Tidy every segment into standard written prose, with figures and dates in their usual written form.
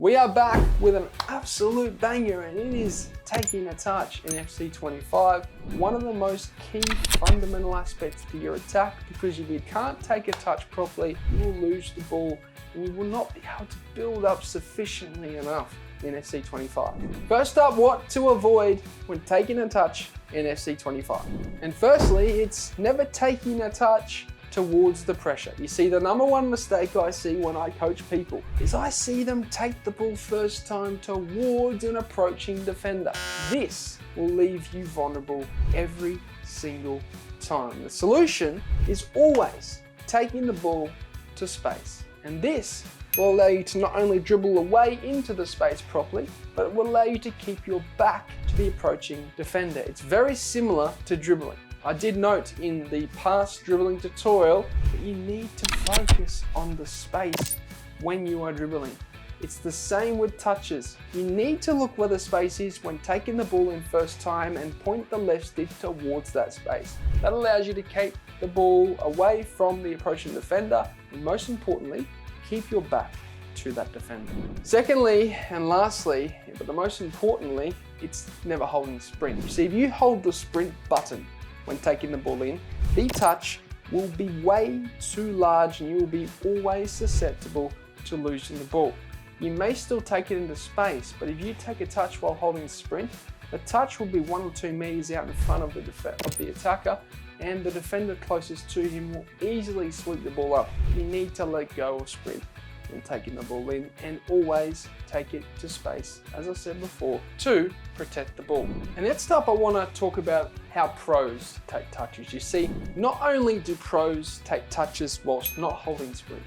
We are back with an absolute banger, and it is taking a touch in FC25. One of the most key fundamental aspects to your attack, because if you can't take a touch properly, you will lose the ball and you will not be able to build up sufficiently enough in FC25. First up, what to avoid when taking a touch in FC25. And firstly, it's never taking a touch towards the pressure. You see, the number one mistake I see when I coach people is I see them take the ball first time towards an approaching defender. This will leave you vulnerable every single time. The solution is always taking the ball to space. And this will allow you to not only dribble away into the space properly, but it will allow you to keep your back to the approaching defender. It's very similar to dribbling. I did note in the past dribbling tutorial that you need to focus on the space when you are dribbling. It's the same with touches. You need to look where the space is when taking the ball in first time and point the left stick towards that space. That allows you to keep the ball away from the approaching defender, and most importantly, keep your back to that defender. Secondly, and lastly, but the most importantly, it's never holding sprint. You see, if you hold the sprint button when taking the ball in, the touch will be way too large and you will be always susceptible to losing the ball. You may still take it into space, but if you take a touch while holding sprint, the touch will be 1 or 2 meters out in front of the attacker, and the defender closest to him will easily sweep the ball up. You need to let go of sprint when taking the ball in, and always take it to space, as I said before, to protect the ball. And next up, I want to talk about how pros take touches. You see, not only do pros take touches whilst not holding sprint,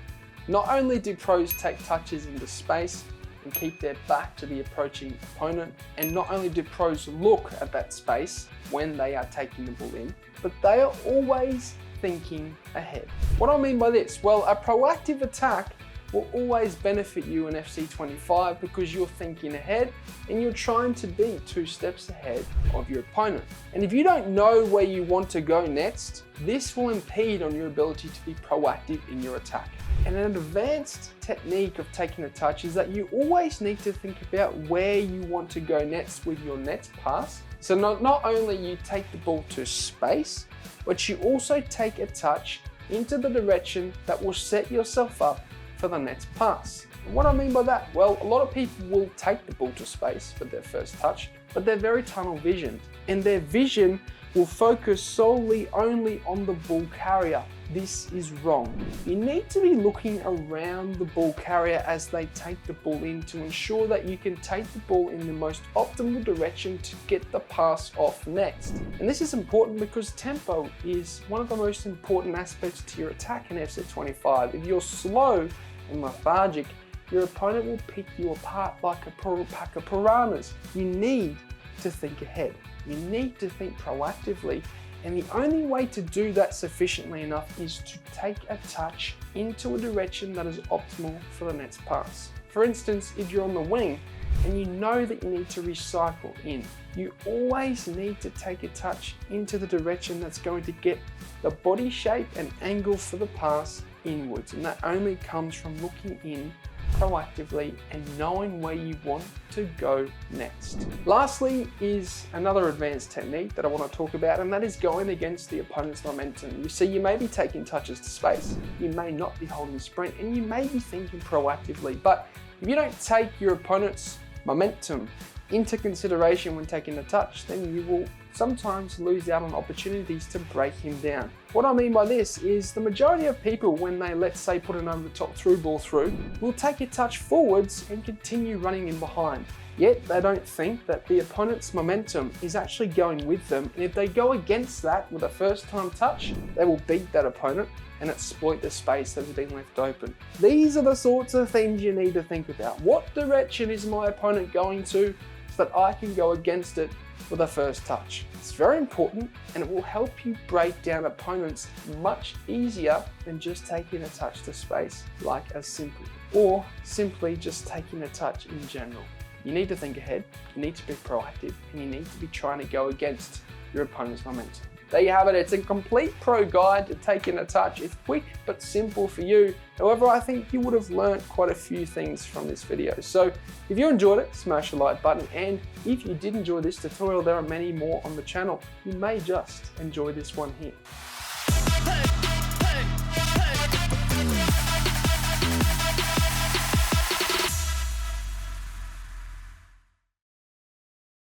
not only do pros take touches into space and keep their back to the approaching opponent, and not only do pros look at that space when they are taking the ball in, but they are always thinking ahead. What do I mean by this? Well, a proactive attack will always benefit you in FC25 because you're thinking ahead and you're trying to be 2 steps ahead of your opponent. And if you don't know where you want to go next, this will impede on your ability to be proactive in your attack. And an advanced technique of taking a touch is that you always need to think about where you want to go next with your next pass. So not only you take the ball to space, but you also take a touch into the direction that will set yourself up for the next pass. And what I mean by that? Well, a lot of people will take the ball to space for their first touch, but they're very tunnel visioned, and their vision will focus solely only on the ball carrier. This is wrong. You need to be looking around the ball carrier as they take the ball in to ensure that you can take the ball in the most optimal direction to get the pass off next. And this is important because tempo is one of the most important aspects to your attack in FC25. If you're slow and lethargic, your opponent will pick you apart like a pack of piranhas. You need to think ahead. You need to think proactively, and the only way to do that sufficiently enough is to take a touch into a direction that is optimal for the next pass. For instance, if you're on the wing and you know that you need to recycle in, you always need to take a touch into the direction that's going to get the body shape and angle for the pass inwards, and that only comes from looking in proactively and knowing where you want to go next. Lastly is another advanced technique that I want to talk about, and that is going against the opponent's momentum. You see, you may be taking touches to space, you may not be holding sprint, and you may be thinking proactively, but if you don't take your opponent's momentum into consideration when taking a touch, then you will sometimes lose out on opportunities to break him down. What I mean by this is the majority of people, when they, let's say, put an over the top through ball through, will take a touch forwards and continue running in behind. Yet they don't think that the opponent's momentum is actually going with them, and if they go against that with a first time touch, they will beat that opponent and exploit the space that has been left open. These are the sorts of things you need to think about. What direction is my opponent going to so that I can go against it with a first touch? It's very important, and it will help you break down opponents much easier than just taking a touch to space, like as simple, or simply just taking a touch in general. You need to think ahead, you need to be proactive, and you need to be trying to go against your opponent's momentum. there you have it. It's a complete pro guide to taking a touch. It's quick but simple for you. However, I think you would have learned quite a few things from this video. So if you enjoyed it, smash the like button. And if you did enjoy this tutorial, there are many more on the channel. You may just enjoy this one here.